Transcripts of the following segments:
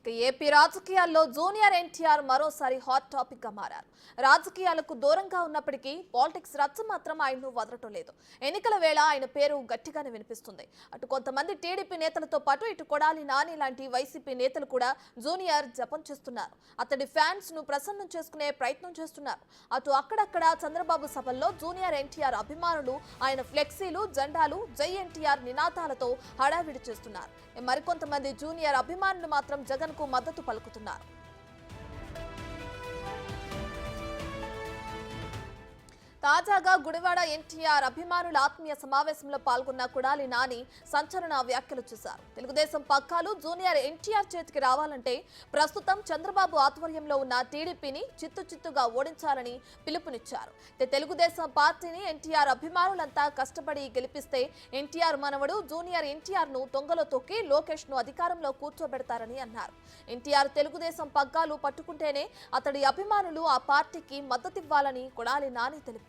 AP రాజకీయాల్లో junior NTR మరోసారి hot topic గా మారారు. రాజకీయాలకు దూరంగా ఉన్నప్పటికీ పాలిటిక్స్ రచ్చ మాత్రం ఆయన్ను వదలటం లేదు. ఎన్నికల వేళ ఆయన పేరు గట్టిగానే వినిపిస్తుంది. అటు కొంతమంది టీడీపీ నేతలతో పాటు ఇటు కొడాలి నాని లాంటి వైసీపీ నేతలు కూడా జూనియర్ జపం చేస్తున్నారు. అతడి ఫ్యాన్స్ ను ప్రసన్నం చేసుకునే ప్రయత్నం చేస్తున్నారు. అటు అక్కడక్కడ చంద్రబాబు సభల్లో జూనియర్ ఎన్టీఆర్ అభిమానులు ఆయన ఫ్లెక్సీలు, జెండాలు, జై ఎన్టీఆర్ నినాదాలతో హడావిడి చేస్తున్నారు. మరికొంతమంది జూనియర్ అభిమానులు మాత్రం జగన్ కు మద్దతు పలుకుతున్నారు. తాజాగా గుడివాడ ఎన్టీఆర్ అభిమానుల ఆత్మీయ సమావేశంలో పాల్గొన్న కొడాలి నాని సంచలన వ్యాఖ్యలు చేశారు. తెలుగుదేశం పగ్గాలు జూనియర్ ఎన్టీఆర్ చేతికి రావాలంటే ప్రస్తుతం చంద్రబాబు ఆధ్వర్యంలో ఉన్న టీడీపీని చిత్తుగా ఓడించాలని పిలుపునిచ్చారు. తెలుగుదేశం పార్టీని ఎన్టీఆర్ అభిమానులంతా కష్టపడి గెలిపిస్తే ఎన్టీఆర్ మనవడు జూనియర్ ఎన్టీఆర్ ను తొంగలో తొక్కి లోకేష్ ను అధికారంలో కూర్చోబెడతారని అన్నారు. ఎన్టీఆర్ తెలుగుదేశం పగ్గాలు పట్టుకుంటేనే అతడి అభిమానులు ఆ పార్టీకి మద్దతివ్వాలని కొడాలి నాని తెలిపారు.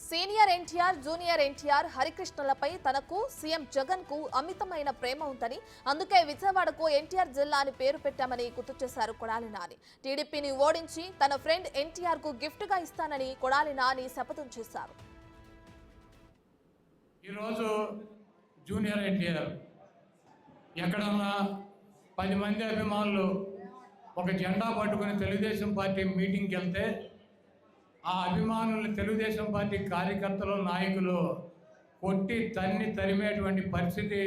సీనియర్ ఎన్టీఆర్, జూనియర్ ఎన్టీఆర్, హరికృష్ణలపై తనకు సీఎం జగన్ కు అమితమైన ప్రేమ ఉందని, అందుకే విజయవాడకు ఎన్టీఆర్ జిల్లా అని పేరు పెట్టామని గుర్తు చేశారు కొడాలి నాని. టీడీపీని ఓడించి తన ఫ్రెండ్ ఎన్టీఆర్ కు గిఫ్ట్ గా ఇస్తానని కొడాలి నాని శపథం చేశారు. ఈరోజు జూనియర్ ఎన్టీఆర్ ఎక్కడన్నా 10 మంది అభిమానులు ఒక జెండా పట్టుకుని తెలుగుదేశం పార్టీ మీటింగ్కి వెళ్తే ఆ అభిమానులు తెలుగుదేశం పార్టీ కార్యకర్తలు, నాయకులు కొట్టి తరిమేటువంటి పరిస్థితి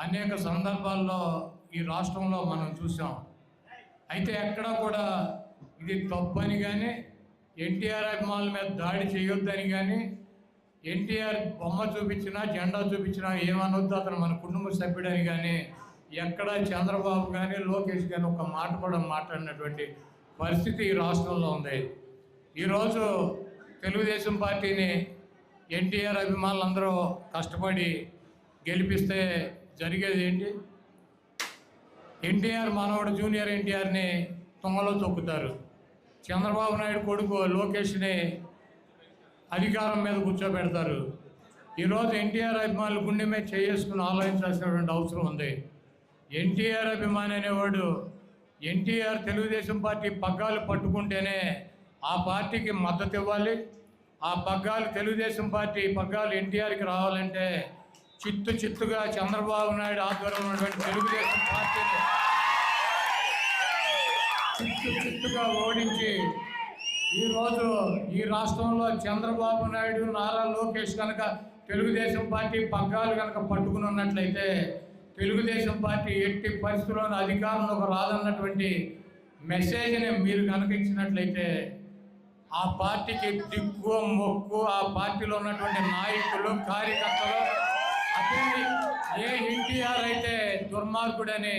అనేక సందర్భాల్లో ఈ రాష్ట్రంలో మనం చూసాం. అయితే ఎక్కడా కూడా ఇది తప్పని కానీ, ఎన్టీఆర్ అభిమానుల మీద దాడి చేయొద్దని కానీ, ఎన్టీఆర్ బొమ్మ చూపించినా, జెండా చూపించినా ఏమనొద్దు, అతను మన కుటుంబ సభ్యుడని కానీ ఎక్కడ చంద్రబాబు కానీ, లోకేష్ కానీ ఒక మాట కూడా మాట్లాడినటువంటి పరిస్థితి ఈ రాష్ట్రంలో ఉంది. ఈరోజు తెలుగుదేశం పార్టీని ఎన్టీఆర్ అభిమానులందరూ కష్టపడి గెలిపిస్తే జరిగేది ఏంటి? ఎన్టీఆర్ మనవడు జూనియర్ ఎన్టీఆర్ని తొంగలో తొక్కుతారు. చంద్రబాబు నాయుడు కొడుకు లోకేష్ని అధికారం మీద కూర్చోబెడతారు. ఈరోజు ఎన్టీఆర్ అభిమానులు గుండె మీద చేసుకుని ఆలోచించాల్సినటువంటి అవసరం ఉంది. ఎన్టీఆర్ అభిమాని అనేవాడు ఎన్టీఆర్ తెలుగుదేశం పార్టీ పగ్గాలు పట్టుకుంటేనే ఆ పార్టీకి మద్దతు ఇవ్వాలి. ఆ పగ్గాలు తెలుగుదేశం పార్టీ పగ్గాలు ఎన్టీఆర్కి రావాలంటే చిత్తుగా చంద్రబాబు నాయుడు ఆధ్వర్యంలో ఉన్నటువంటి తెలుగుదేశం పార్టీని చిత్తుగా ఓడించి ఈరోజు ఈ రాష్ట్రంలో చంద్రబాబు నాయుడు, నారా లోకేష్ కనుక తెలుగుదేశం పార్టీ పగ్గాలు కనుక పట్టుకుని ఉన్నట్లయితే తెలుగుదేశం పార్టీ ఎట్టి పరిస్థితుల్లోనూ అధికారంలోకి రాదన్నటువంటి మెసేజ్ని మీరు కనుక ఇచ్చినట్లయితే ఆ పార్టీకి దిక్కు మొక్కు ఆ పార్టీలో ఉన్నటువంటి నాయకులు, కార్యకర్తలు అదే ఏ ఎన్టీఆర్ అయితే దుర్మార్గుడని,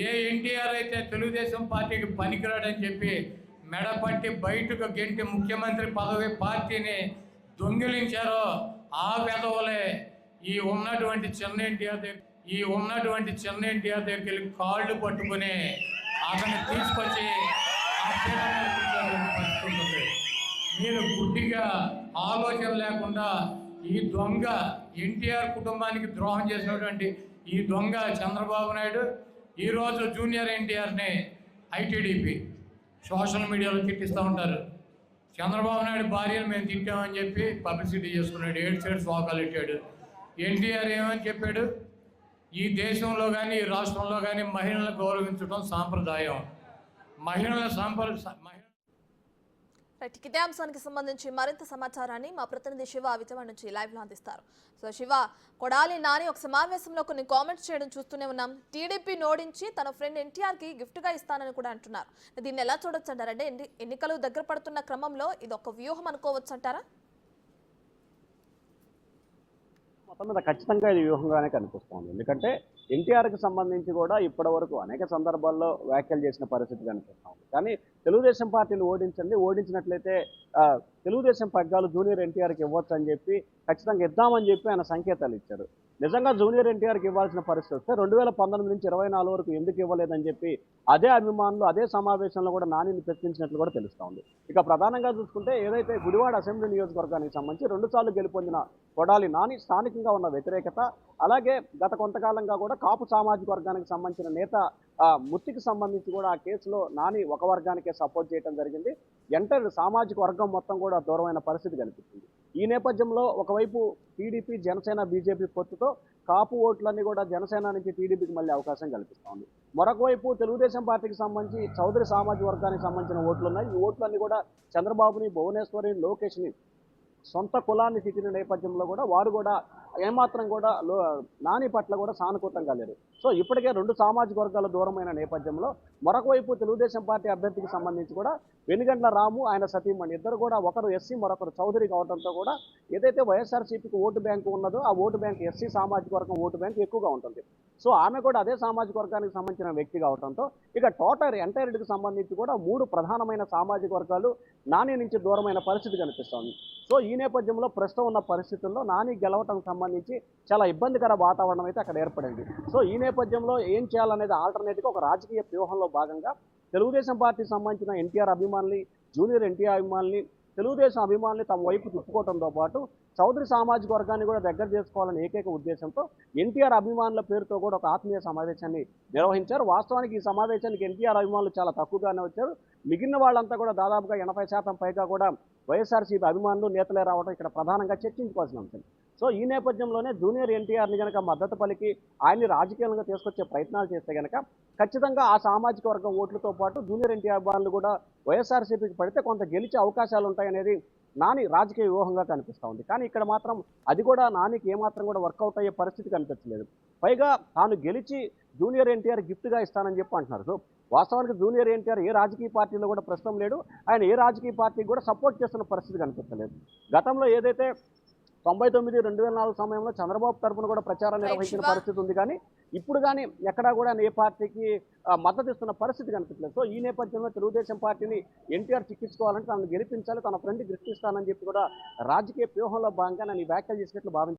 ఏ ఎన్టీఆర్ అయితే తెలుగుదేశం పార్టీకి పనికిరాడని చెప్పి మెడపట్టి బయటకు గెంటి ముఖ్యమంత్రి పదవి పార్టీని దొంగిలించారో ఆ వెధవలే ఈ ఉన్నటువంటి చిన్న ఎన్టీఆర్ దగ్గరికి వెళ్ళి కాళ్ళు పట్టుకుని అతన్ని తీసుకొచ్చి మీరు గుడ్డిగా ఆలోచన లేకుండా ఈ దొంగ ఎన్టీఆర్ కుటుంబానికి ద్రోహం చేసినటువంటి ఈ దొంగ చంద్రబాబు నాయుడు ఈరోజు జూనియర్ ఎన్టీఆర్ని ఐటీడీపీ సోషల్ మీడియాలో తిట్టిస్తూ ఉంటారు. చంద్రబాబు నాయుడు భార్యను మేము తిట్టామని చెప్పి పబ్లిసిటీ చేసుకున్నాడు, 7 సైడ్స్ వాకాలు పెట్టాడు. ఎన్టీఆర్ ఏమని చెప్పాడు? ఈ దేశంలో కానీ ఈ రాష్ట్రంలో కానీ మహిళలను గౌరవించడం సాంప్రదాయం. ఇదే అంశానికి సంబంధించి మరింత సమాచారాన్ని మా ప్రతినిధి శివ విజయవాడ నుంచి లైవ్ లో అందిస్తారు. సో శివ, కొడాలి నాని ఒక సమావేశంలో కొన్ని కామెంట్స్ చేయడం చూస్తూనే ఉన్నాం. టీడీపీ నోడించి తన ఫ్రెండ్ ఎన్టీఆర్ కి గిఫ్ట్ గా ఇస్తానని కూడా అంటున్నారు. దీన్ని ఎలా చూడొచ్చు అంటారంటే, ఎన్నికలు దగ్గర పడుతున్న క్రమంలో ఇది ఒక వ్యూహం అనుకోవచ్చు అంటారా? మొత్తం మీద ఖచ్చితంగా ఇది వ్యూహంగానే కనిపిస్తోంది. ఎందుకంటే ఎన్టీఆర్కి సంబంధించి కూడా ఇప్పటి వరకు అనేక సందర్భాల్లో వ్యాఖ్యలు చేసిన పరిస్థితి కనిపిస్తూ ఉంది. కానీ తెలుగుదేశం పార్టీని ఓడించినట్లయితే తెలుగుదేశం పగ్గాలు జూనియర్ ఎన్టీఆర్కి ఇవ్వచ్చు అని చెప్పి ఖచ్చితంగా ఇద్దామని చెప్పి ఆయన సంకేతాలు ఇచ్చారు. నిజంగా జూనియర్ ఎన్టీఆర్కి ఇవ్వాల్సిన పరిస్థితి వస్తే 2019 నుంచి 24 వరకు ఎందుకు ఇవ్వలేదని చెప్పి అదే అభిమానులు అదే సమావేశంలో కూడా నానిని ప్రశ్నించినట్లు కూడా తెలుస్తూ ఉంది. ఇక ప్రధానంగా చూసుకుంటే ఏదైతే గుడివాడ అసెంబ్లీ నియోజకవర్గానికి సంబంధించి 2 సార్లు గెలుపొందిన కొడాలి నాని స్థానికంగా ఉన్న వ్యతిరేకత, అలాగే గత కొంతకాలంగా కూడా కాపు సామాజిక వర్గానికి సంబంధించిన నేత ముత్తికి సంబంధించి కూడా ఆ కేసులో నాని ఒక వర్గానికే సపోర్ట్ చేయడం జరిగింది. ఎంటర్ సామాజిక వర్గం మొత్తం కూడా దూరమైన పరిస్థితి కనిపిస్తుంది. ఈ నేపథ్యంలో ఒకవైపు టీడీపీ, జనసేన, బీజేపీ పొత్తుతో కాపు ఓట్లన్నీ కూడా జనసేన నుంచి టీడీపీకి మళ్ళీ అవకాశం కల్పిస్తోంది. మరొక వైపు తెలుగుదేశం పార్టీకి సంబంధించి చౌదరి సామాజిక వర్గానికి సంబంధించిన ఓట్లు ఉన్నాయి. ఈ ఓట్లన్నీ కూడా చంద్రబాబుని, భువనేశ్వరి, లోకేష్ని సొంత కులాన్ని తిట్టిన నేపథ్యంలో కూడా వారు కూడా ఏమాత్రం కూడా నాని పట్ల కూడా సానుకూలంగా లేరు. సో ఇప్పటికే 2 సామాజిక వర్గాల దూరమైన నేపథ్యంలో మరొక వైపు తెలుగుదేశం పార్టీ అభ్యర్థికి సంబంధించి కూడా వెనుగండ్ల రాము, ఆయన సతీమణి ఇద్దరు కూడా ఒకరు ఎస్సీ, మరొకరు చౌదరి కావడంతో కూడా ఏదైతే వైఎస్ఆర్సీపీకి ఓటు బ్యాంకు ఉన్నదో ఆ ఓటు బ్యాంక్ ఎస్సీ సామాజిక వర్గం ఓటు బ్యాంక్ ఎక్కువగా ఉంటుంది. సో ఆమె కూడా అదే సామాజిక వర్గానికి సంబంధించిన వ్యక్తి కావడంతో ఇక టోటల్ ఎంటైర్కి సంబంధించి కూడా 3 ప్రధానమైన సామాజిక వర్గాలు నాని నుంచి దూరమైన పరిస్థితి కనిపిస్తోంది. సో ఈ నేపథ్యంలో ప్రస్తుతం ఉన్న పరిస్థితుల్లో నాని గెలవటం సంబంధించి చాలా ఇబ్బందికర వాతావరణం అయితే అక్కడ ఏర్పడింది. సో ఈ నేపథ్యంలో ఏం చేయాలనేది ఆల్టర్నేట్గా ఒక రాజకీయ వ్యూహంలో భాగంగా తెలుగుదేశం పార్టీకి సంబంధించిన ఎన్టీఆర్ అభిమానుల్ని, జూనియర్ ఎన్టీఆర్ అభిమానుల్ని, తెలుగుదేశం అభిమానుల్ని తమ వైపు తిప్పుకోవడంతో పాటు చౌదరి సామాజిక వర్గాన్ని కూడా దగ్గర చేసుకోవాలనే ఏకైక ఉద్దేశంతో ఎన్టీఆర్ అభిమానుల పేరుతో కూడా ఒక ఆత్మీయ సమావేశాన్ని నిర్వహించారు. వాస్తవానికి ఈ సమావేశానికి ఎన్టీఆర్ అభిమానులు చాలా తక్కువగానే వచ్చారు. మిగిలిన వాళ్ళంతా కూడా దాదాపుగా 80% పైగా కూడా వైఎస్ఆర్సీపీ అభిమానులు, నేతలే రావడం ఇక్కడ ప్రధానంగా చర్చించుకోవాల్సిన అంశం. సో ఈ నేపథ్యంలోనే జూనియర్ ఎన్టీఆర్ని కనుక మద్దతు పలికి ఆయన్ని రాజకీయంగా తీసుకొచ్చే ప్రయత్నాలు చేస్తే కనుక ఖచ్చితంగా ఆ సామాజిక వర్గం ఓట్లతో పాటు జూనియర్ ఎన్టీఆర్ అభిమానులు కూడా వైఎస్ఆర్సీపీకి పడితే కొంత గెలిచే అవకాశాలు ఉంటాయనేది నాని రాజకీయ వ్యూహంగా కనిపిస్తూ ఉంది. కానీ ఇక్కడ మాత్రం అది కూడా నానికి ఏమాత్రం కూడా వర్కౌట్ అయ్యే పరిస్థితి కనిపించలేదు. పైగా తాను గెలిచి జూనియర్ ఎన్టీఆర్ గిఫ్ట్గా ఇస్తానని చెప్పి అంటున్నారు. సో వాస్తవానికి జూనియర్ ఎన్టీఆర్ ఏ రాజకీయ పార్టీలో కూడా ప్రస్తుతం లేడు. ఆయన ఏ రాజకీయ పార్టీకి కూడా సపోర్ట్ చేస్తున్న పరిస్థితి కనిపించలేదు. గతంలో ఏదైతే 99, 2004 సమయంలో చంద్రబాబు తరఫున కూడా ప్రచారం నిర్వహించిన పరిస్థితి ఉంది. కానీ ఇప్పుడు కానీ ఎక్కడా కూడా ఏ పార్టీకి మద్దతు ఇస్తున్న పరిస్థితి కనిపించలేదు. సో ఈ నేపథ్యంలో తెలుగుదేశం పార్టీని ఎన్టీఆర్ చిక్కించుకోవాలంటే తనను గెలిపించాలి, తన ఫ్రెండ్ గెలిపిస్తానని చెప్పి కూడా రాజకీయ వ్యూహంలో భాగంగా నేను ఈ వ్యాఖ్యలు చేసినట్లు భావించాను.